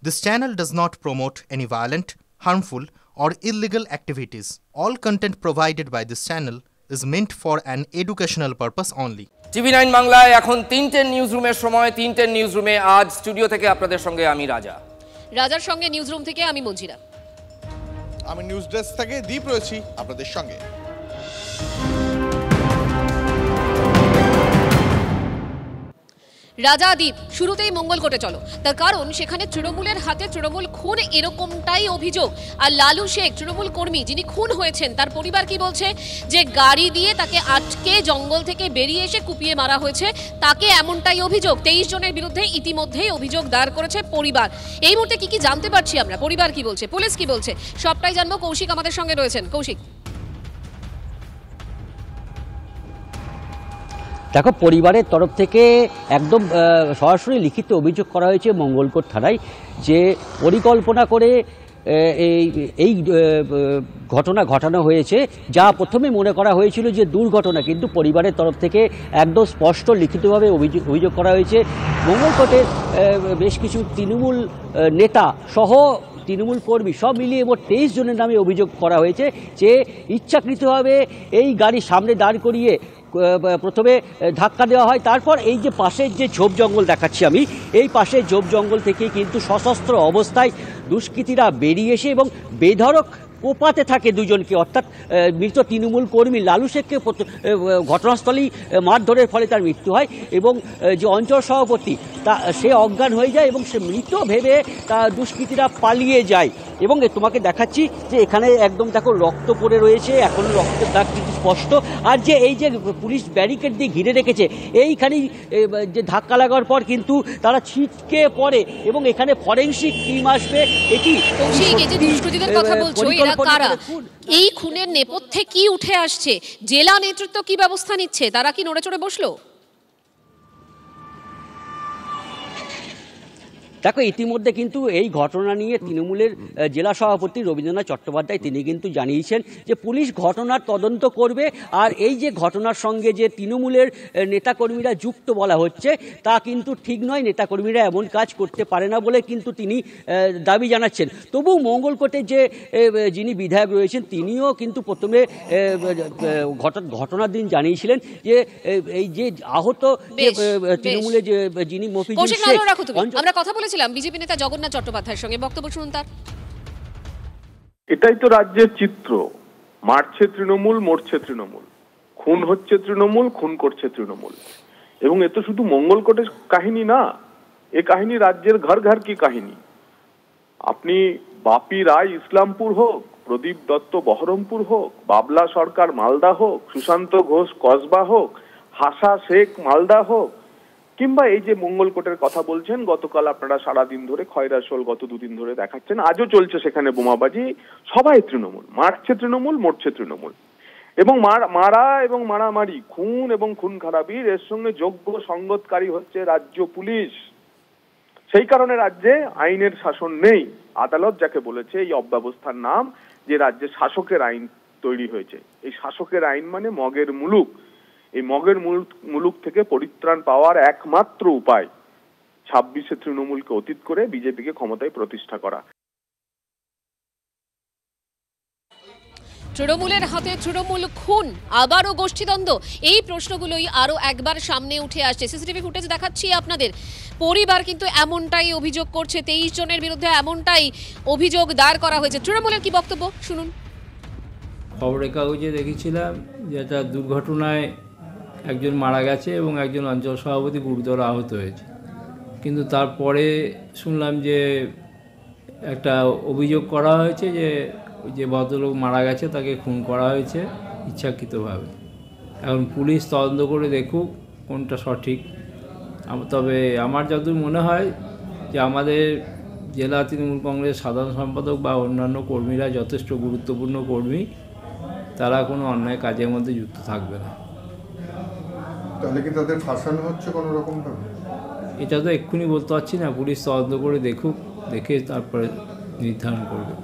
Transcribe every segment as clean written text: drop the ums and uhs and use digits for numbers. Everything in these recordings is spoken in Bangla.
This channel does not promote any violent, harmful, or illegal activities. All content provided by this channel is meant for an educational purpose only. TV9 বাংলায় এখন 3টে নিউজ রুমের সময় 3টে নিউজ রুমে আজ স্টুডিও থেকে আপনাদের সঙ্গে আমি রাজার সঙ্গে নিউজ রুম থেকে আমি মঞ্জিরা। আমি নিউজ ডেস্ক থেকে দীপ রয়েছি আপনাদের সঙ্গে। রাজাদ্বীপ শুরুতেই মঙ্গলকোটে চলো, তার কারণ সেখানে তৃণমূলের হাতে তৃণমূল খুন এরকমটাই অভিযোগ। আর লালু শেখ তৃণমূল কর্মী যিনি খুন হয়েছেন তার পরিবার কি বলছে, যে গাড়ি দিয়ে তাকে আটকে জঙ্গল থেকে বেরিয়ে এসে কুপিয়ে মারা হয়েছে, তাকে এমনটাই অভিযোগ। 23 জনের বিরুদ্ধে ইতিমধ্যেই অভিযোগ দায়ের করেছে পরিবার। এই মুহূর্তে কি জানতে পারছি আমরা, পরিবার কি বলছে, পুলিশ কি বলছে, সবটাই জানবো। কৌশিক আমাদের সঙ্গে রয়েছেন। কৌশিক, দেখো, পরিবারের তরফ থেকে একদম সরাসরি লিখিত অভিযোগ করা হয়েছে মঙ্গলকোট থানায় যে পরিকল্পনা করে এই ঘটনা ঘটানো হয়েছে। যা প্রথমে মনে করা হয়েছিল যে দুর্ঘটনা, কিন্তু পরিবারের তরফ থেকে একদম স্পষ্ট লিখিতভাবে অভিযোগ করা হয়েছে। মঙ্গলকোটের বেশ কিছু তৃণমূল নেতা সহ তৃণমূল কর্মী সব মিলিয়ে মোট 23 জনের নামে অভিযোগ করা হয়েছে যে ইচ্ছাকৃতভাবে এই গাড়ির সামনে দাঁড় করিয়ে প্রথমে ধাক্কা দেওয়া হয়। তারপর এই যে পাশের যে ঝোপ জঙ্গল দেখাচ্ছি আমি, এই পাশের ঝোপ জঙ্গল থেকে কিন্তু সশস্ত্র অবস্থায় দুষ্কৃতীরা বেরিয়ে এসে এবং বেধড়ক কোপাতে থাকে দুজনকে, অর্থাৎ মৃত তৃণমূল কর্মী লালু শেখকে ঘটনাস্থলেই মারধরের ফলে তার মৃত্যু হয় এবং যে অঞ্চল সভাপতি সে অজ্ঞান হয়ে যায় এবং সে মৃত ভেবে দুষ্কৃতীরা পালিয়ে যায়। এবং তোমাকে দেখাচ্ছি যে এখানে একদম দেখো রক্ত পড়ে রয়েছে, এখনও রক্তের দাগ কিন্তু স্পষ্ট। আর যে এই যে পুলিশ ব্যারিকেড দিয়ে ঘিরে রেখেছে, এইখানেই যে ধাক্কা লাগার পর কিন্তু তারা ছিটকে পড়ে এবং এখানে ফরেনসিক টিম আসবে। এটি দুষ্কৃতীদের কথা বলছো, এরা কারা? এই খুনের নেপথ্যে কি উঠে আসছে? জেলা নেতৃত্ব কি ব্যবস্থা নিচ্ছে? তারা কি নড়ে চড়ে বসলো? দেখো, ইতিমধ্যে কিন্তু এই ঘটনা নিয়ে তৃণমূলের জেলা সভাপতি রবীন্দ্রনাথ চট্টোপাধ্যায় তিনি কিন্তু জানিয়েছেন যে পুলিশ ঘটনার তদন্ত করবে। আর এই যে ঘটনার সঙ্গে যে তৃণমূলের নেতাকর্মীরা যুক্ত বলা হচ্ছে তা কিন্তু ঠিক নয়, নেতাকর্মীরা এমন কাজ করতে পারে না বলে কিন্তু তিনি দাবি জানাচ্ছেন। তবু মঙ্গলকোটে যে যিনি বিধায়ক রয়েছেন তিনিও কিন্তু প্রথমে ঘটনার দিন জানিয়েছিলেন যে এই যে আহত তৃণমূলের যে যিনি মফিজুল শেখ, আমরা কথা বিজেপি নেতা জগন্নাথ চট্টোপাধ্যায়ের সঙ্গে, বক্তব্য শুনুন তার। এটাই তো রাজ্যের চিত্র, মারছে তৃণমূল, মরছে তৃণমূল, খুন হচ্ছে তৃণমূল, খুন করছে তৃণমূল। এবং এ তো শুধু মঙ্গলকোটের কাহিনী না, এ কাহিনী রাজ্যের ঘর ঘর কি কাহিনী। আপনি বাপি রায় ইসলামপুর হোক, প্রদীপ দত্ত বহরমপুর হোক, বাবলা সরকার মালদা হোক, সুশান্ত ঘোষ কসবা হোক, হাসা শেখ মালদা হোক, কিংবা এই যে মঙ্গলকোটের কথা বলছেন, গতকাল আপনারা সারাদিন ধরে খয়রাশোল গত দুদিন ধরে দেখাচ্ছেন, আজও চলছে সেখানে বোমাবাজি। সবাই তৃণমূল, মারছে তৃণমূল, মরছে তৃণমূল। এবং মারা এবং মারামারি, খুন এবং খুন খারাপির এর সঙ্গে যোগ্য সঙ্গতকারী হচ্ছে রাজ্য পুলিশ। সেই কারণে রাজ্যে আইনের শাসন নেই। আদালত যাকে বলেছে এই অব্যবস্থার নাম, যে রাজ্যে শাসকের আইন তৈরি হয়েছে। এই শাসকের আইন মানে মগের মুলুক। এই মগের মুলুক থেকে পরিত্রাণ পাওয়ার একমাত্র উপায় 26-এ তৃণমূলকে অতীত করে বিজেপিকে ক্ষমতায় প্রতিষ্ঠা করা। তৃণমূলের হাতে তৃণমূল খুন, আবারও গোষ্ঠীদ্বন্দ্ব, এই প্রশ্নগুলোই আরো একবার সামনে উঠে আসছে। সিসিটিভি ফুটেজ দেখাচ্ছি আপনাদের। পরিবার কিন্তু এমনটাই অভিযোগ করছে, 23 জনের বিরুদ্ধে এমনটাই অভিযোগ দায়ের করা হয়েছে। তৃণমূলের কি বক্তব্য শুনুন। খবরের কাগজে দেখেছিলাম যে একটা দুর্ঘটনায় একজন মারা গেছে এবং একজন অঞ্চল সভাপতি গুরুতর আহত হয়েছে, কিন্তু তারপরে শুনলাম যে একটা অভিযোগ করা হয়েছে যে ভদ্রলোক মারা গেছে তাকে খুন করা হয়েছে ইচ্ছাকৃতভাবে। এখন পুলিশ তদন্ত করে দেখুক কোনটা সঠিক। তবে আমার যতদূর মনে হয় যে আমাদের জেলা তৃণমূল কংগ্রেস সাধারণ সম্পাদক বা অন্যান্য কর্মীরা যথেষ্ট গুরুত্বপূর্ণ কর্মী, তারা কোনো অন্যায় কাজের মধ্যে যুক্ত থাকবে না। তাহলে কি তাদের ফাঁসানো হচ্ছে কোনো রকমভাবে? এটা তো এক্ষুনি বলতে পারছি না, পুলিশ তদন্ত করে দেখুক, দেখে তারপরে নির্ধারণ করবে।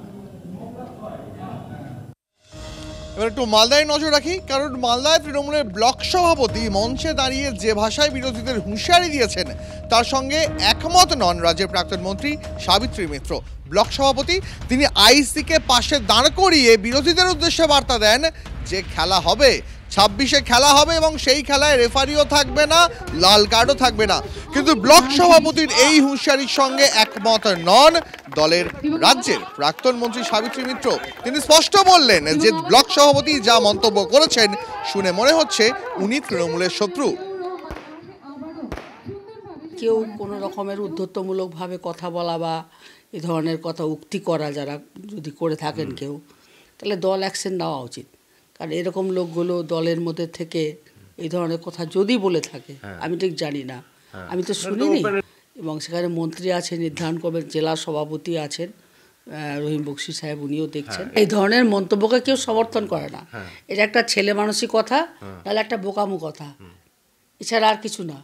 এবার একটু মালদায় নজর রাখি, কারণ মালদায় তৃণমূলের ব্লক সভাপতি মঞ্চে দাঁড়িয়ে যে ভাষায় বিরোধীদের হুঁশিয়ারি দিয়েছেন তার সঙ্গে একমত নন রাজ্যের প্রাক্তন মন্ত্রী সাবিত্রী মিত্র। ব্লক সভাপতি তিনি আইসিকে পাশে দাঁড় করিয়ে বিরোধীদের উদ্দেশ্যে বার্তা দেন যে খেলা হবে 26-এ খেলা হবে এবং সেই খেলায় রেফারিও থাকবে না, লাল কার্ডও থাকবে না। কিন্তু ব্লক সভাপতির এই হুঁশিয়ারির সঙ্গে একমত নন দলের রাজ্যের প্রাক্তন মন্ত্রী সাবিত্রী মিত্র। তিনি স্পষ্ট বললেন যে ব্লক সভাপতি যা মন্তব্য করেছেন শুনে মনে হচ্ছে উনি তৃণমূলের শত্রু। কেউ কোনো রকমের উদ্ধত্তমূলকভাবে কথা বলা বা এ ধরনের কথা উক্তি করা যারা যদি করে থাকেন কেউ, তাহলে দল অ্যাকশন নেওয়া উচিত। কারণ এরকম লোকগুলো দলের মধ্যে থেকে এই ধরনের কথা যদি বলে থাকে, আমি ঠিক জানি না, আমি তো শুনিনি। এবং সেখানে মন্ত্রী আছেন, নির্ধারণ করবেন, জেলা সভাপতি আছেন রহিম বক্সি সাহেব, উনিও দেখছেন। এই ধরনের মন্তব্যকে কেউ সমর্থন করে না। এটা একটা ছেলে মানুষই কথা, তাহলে একটা বোকামো কথা, এছাড়া আর কিছু না।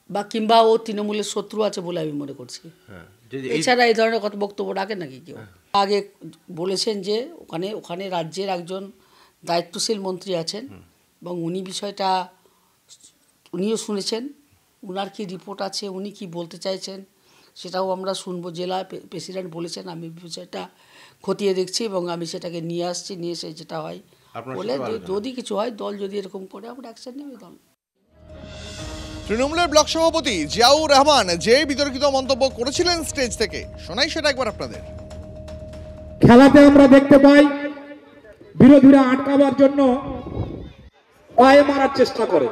বা কিংবা ও তৃণমূলের শত্রু আছে বলে আমি মনে করছি, এছাড়া এই ধরনের কথা বক্তব্য রাখে নাকি কেউ? আগে বলেছেন যে ওখানে রাজ্যের একজন দায়িত্বশীল মন্ত্রী আছেন এবং উনি বিষয়টা উনিও শুনেছেন, উনার কি রিপোর্ট আছে, উনি কি বলতে চাইছেন সেটাও আমরা শুনবো। জেলা প্রেসিডেন্ট বলেছেন, আমি বিষয়টা খতিয়ে দেখছি এবং আমি সেটাকে নিয়ে আসছি, নিয়ে এসে যেটা হয় বলে যদি কিছু হয়, দল যদি এরকম করে আমরা অ্যাকশন নেবে দল। তৃণমূলের ব্লক সভাপতি জিয়াউর রহমান যে বিতর্কিত মন্তব্য করেছিলেন স্টেজ থেকে, শোনাই সেটা একবার আপনাদের। খেলাতে আমরা দেখতে পাই বিরোধীরা আটকাবার জন্য পায়ে মারার চেষ্টা করে,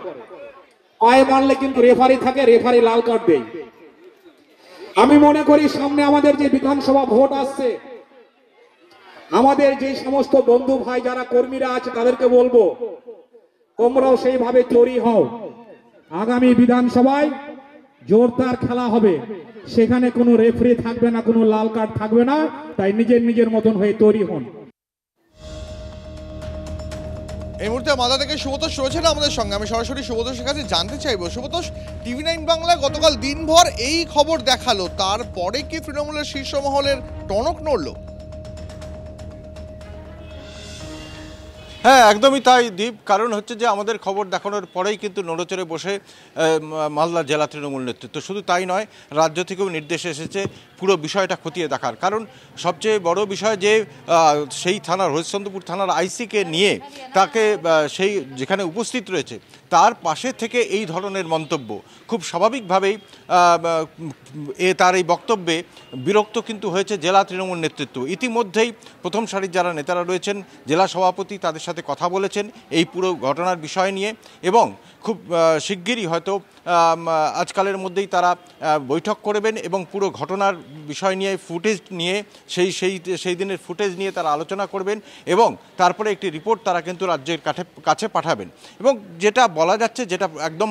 পায়ে মারলে কিন্তু রেফারি থাকে, রেফারি লাল কার্ড দেয়। আমি মনে করি সামনে আমাদের যে বিধানসভা ভোট আসছে, আমাদের যে সমস্ত বন্ধু ভাই যারা কর্মীরা আছে তাদেরকে বলবো তোমরাও সেইভাবে তৈরি হও। আগামী বিধানসভায় জোরদার খেলা হবে, সেখানে কোনো রেফারি থাকবে না, কোনো লাল কার্ড থাকবে না, তাই নিজের মতন হয়ে তৈরি হন। এই মুহূর্তে মালদা থেকে সুব্রতোষ রয়েছেন আমাদের সঙ্গে, আমি সরাসরি সুব্রতোষের কাছে জানতে চাইবো। সুব্রতোষ, TV9 বাংলা গতকাল দিনভর এই খবর দেখালো, তারপরে কি তৃণমূলের শীর্ষ মহলের টনক নড়ল? হ্যাঁ, একদমই তাই দীপ। কারণ হচ্ছে যে আমাদের খবর দেখানোর পরেই কিন্তু নড়েচড়ে বসে মালদা জেলা তৃণমূল নেতৃত্ব। শুধু তাই নয়, রাজ্য থেকেও নির্দেশ এসেছে পুরো বিষয়টা খতিয়ে দেখার। কারণ সবচেয়ে বড় বিষয় যে সেই থানার হরিশ্চন্দ্রপুর থানার আইসিকে নিয়ে তাকে সেই যেখানে উপস্থিত রয়েছে তার পাশে থেকে এই ধরনের মন্তব্য খুব স্বাভাবিকভাবেই তার এই বক্তব্যে বিরক্ত কিন্তু হয়েছে জেলা তৃণমূল নেতৃত্ব। ইতিমধ্যেই প্রথম সারির যারা নেতারা রয়েছেন, জেলা সভাপতি তাদের সাথে কথা বলেছেন এই পুরো ঘটনার বিষয় নিয়ে এবং খুব শিগগিরই হয়তো আজকালের মধ্যেই তারা বৈঠক করবেন এবং পুরো ঘটনার বিষয় নিয়ে ফুটেজ নিয়ে সেই দিনের ফুটেজ নিয়ে তারা আলোচনা করবেন এবং তারপরে একটি রিপোর্ট তারা কিন্তু রাজ্যের কাছে পাঠাবেন। এবং যেটা বলা যাচ্ছে, যেটা একদম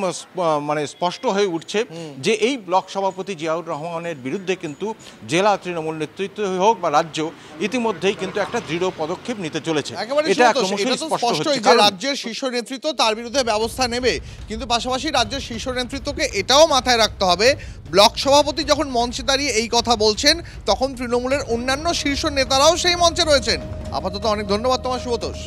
মানে স্পষ্ট হয়ে উঠছে যে এই ব্লক সভাপতি জিয়াউর রহমানের বিরুদ্ধে কিন্তু জেলা তৃণমূল নেতৃত্ব হোক বা রাজ্য ইতিমধ্যেই কিন্তু একটা দৃঢ় পদক্ষেপ নিতে চলেছে। এটা স্পষ্ট যে রাজ্যের শীর্ষ নেতৃত্ব তার বিরুদ্ধে ব্যবস্থা নেবে, কিন্তু পাশাপাশি রাজ্যের শীর্ষ নেতৃত্বকে এটাও মাথায় রাখতে হবে, ব্লক সভাপতি যখন মঞ্চে দাঁড়িয়ে এই কথা বলছেন তখন তৃণমূলের অন্যান্য শীর্ষ নেতারাও সেই মঞ্চে রয়েছেন। আপাতত অনেক ধন্যবাদ তোমার সুব্রতোষ।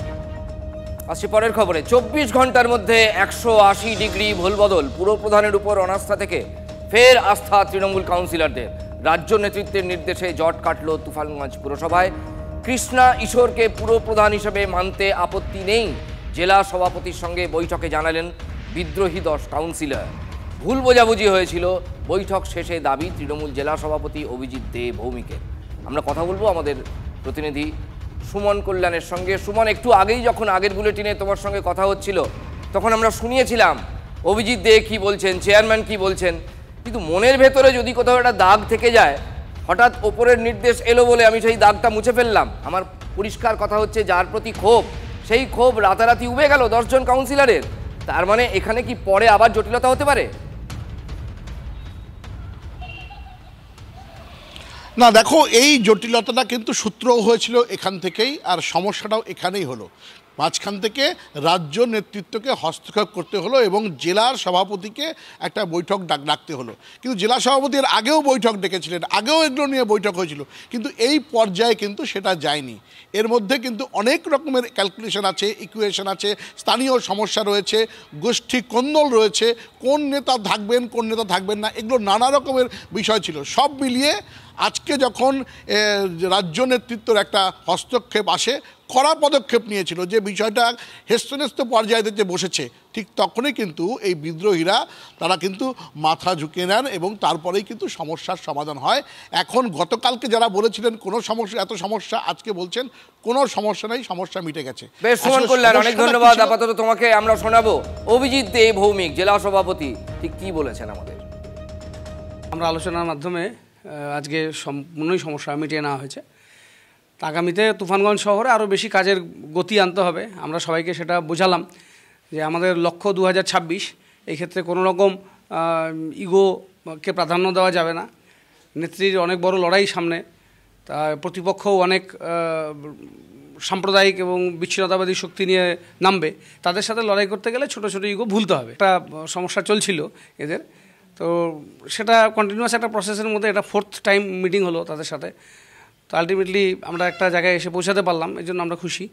আসছি পরের খবরে। 24 ঘন্টার মধ্যে 180 ডিগ্রি ভুলবদল, পুরপ্রধানের উপর অনাস্থা থেকে ফের আস্থা তৃণমূল কাউন্সিলরদের। রাজ্য নেতৃত্বের নির্দেশে জট কাটল তুফানগঞ্জ পুরসভায়। কৃষ্ণা ঈশ্বরকে পুরপ্রধান হিসেবে মানতে আপত্তি নেই, জেলা সভাপতির সঙ্গে বৈঠকে জানালেন বিদ্রোহী 10 কাউন্সিলর। ভুল বোঝাবুঝি হয়েছিল, বৈঠক শেষে দাবি তৃণমূল জেলা সভাপতি অভিজিৎ দে ভৌমিকের। আমরা কথা বলবো আমাদের প্রতিনিধি সুমন কল্যাণের সঙ্গে। সুমন, একটু আগেই যখন আগের বুলেটিনে তোমার সঙ্গে কথা হচ্ছিল তখন আমরা শুনিয়েছিলাম অভিজিৎ দে কি বলছেন, চেয়ারম্যান কি বলছেন, কিন্তু মনের ভেতরে যদি কোথাও একটা দাগ থেকে যায়, হঠাৎ ওপরের নির্দেশ এলো বলে আমি সেই দাগটা মুছে ফেললাম। আমার পরিষ্কার কথা হচ্ছে যার প্রতি ক্ষোভ, সেই ক্ষোভ রাতারাতি উবে গেল 10 জন কাউন্সিলরের। তার মানে এখানে কি পরে আবার জটিলতা হতে পারে? না দেখো, এই জটিলতাটা কিন্তু সূত্রও হয়েছিল এখান থেকেই, আর সমস্যাটাও এখানেই হলো। মাঝখান থেকে রাজ্য নেতৃত্বকে হস্তক্ষেপ করতে হলো এবং জেলার সভাপতিকে একটা বৈঠক ডাকতে হলো। কিন্তু জেলা সভাপতি এর আগেও বৈঠক ডেকেছিলেন, আগেও এগুলো নিয়ে বৈঠক হয়েছিল, কিন্তু এই পর্যায়ে কিন্তু সেটা যায়নি। এর মধ্যে কিন্তু অনেক রকমের ক্যালকুলেশন আছে, ইকুয়েশন আছে, স্থানীয় সমস্যা রয়েছে, গোষ্ঠী কোন্দল রয়েছে, কোন নেতা থাকবেন কোন নেতা থাকবেন না, এগুলো নানা রকমের বিষয় ছিল। সব মিলিয়ে আজকে যখন রাজ্য নেতৃত্বের একটা হস্তক্ষেপ আসে, কড়া পদক্ষেপ নিয়েছিল, যে বিষয়টা হেস্তনেস্ত পর্যায়ে যে বসেছে, ঠিক তখনই কিন্তু এই বিদ্রোহীরা তারা কিন্তু মাথা ঝুঁকিয়ে নেন এবং তারপরেই কিন্তু সমস্যার সমাধান হয়। এখন গতকালকে যারা বলেছিলেন কোনো সমস্যা, এত সমস্যা, আজকে বলছেন কোনো সমস্যা নেই, সমস্যা মিটে গেছে। বেশ, সুমন কল্যাণ, অনেক ধন্যবাদ। আপাতত তোমাকে আমরা শোনাবো অভিজিৎ দে ভৌমিক, জেলা সভাপতি, ঠিক কি বলেছেন আমাদের। আমরা আলোচনার মাধ্যমে আজকে সম্পূর্ণই সমস্যা মিটিয়ে নেওয়া হয়েছে। আগামীতে তুফানগঞ্জ শহরে আরও বেশি কাজের গতি আনতে হবে। আমরা সবাইকে সেটা বোঝালাম যে আমাদের লক্ষ্য 2026, এই ক্ষেত্রে কোনো রকম ইগোকে প্রাধান্য দেওয়া যাবে না। নেত্রীর অনেক বড় লড়াই সামনে, তা প্রতিপক্ষও অনেক সাম্প্রদায়িক এবং বিচ্ছিন্নতাবাদী শক্তি নিয়ে নামবে। তাদের সাথে লড়াই করতে গেলে ছোটো ছোটো ইগো ভুলতে হবে। একটা সমস্যা চলছিল এদের, তো সেটা কন্টিনিউয়াস একটা প্রসেসের মধ্যে এটা 4th টাইম মিটিং হলো তাদের সাথে। তো আলটিমেটলি আমরা একটা জায়গায় এসে পৌঁছাতে পারলাম, এই জন্য আমরা খুশি।